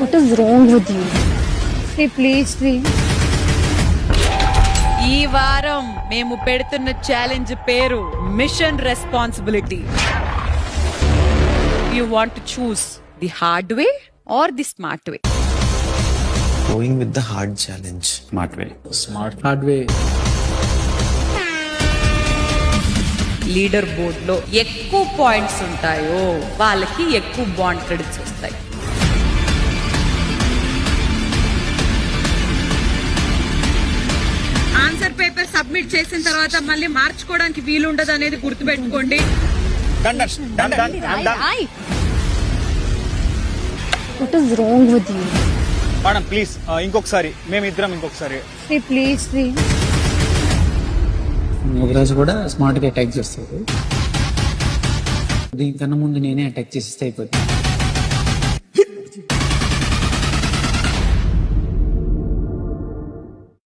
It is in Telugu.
What is wrong with you? Hey, please, please. ఈ వారం మేము పెడుతున్న ఛాలెంజ్ పేరు mission responsibility. You want to choose the hard way or the smart way? Going with the hard challenge. Smart way. Hard way. Leader board లో ఎక్కువ పాయింట్స్ ఉంటాయో వాళ్ళకి ఎక్కువ బాండ్ క్రెడిట్స్ వస్తాయి. ఆన్సర్ పేపర్ సబ్మిట్ చేసిన తర్వాత మళ్ళీ మార్చుకోవడానికి వీలుండదు అనేది గుర్తుపెట్టుకోండి. What is wrong with you? Madam please ఇంకొకసారి మేమిద్దరం ఇంకొకసారి. Hey, please, please. ఒకరోజు కూడా స్మార్ట్ గా అటాక్ చేస్తారు. దీనికన్నా ముందు నేనే అటాక్ చేస్తే అయిపోతుంది.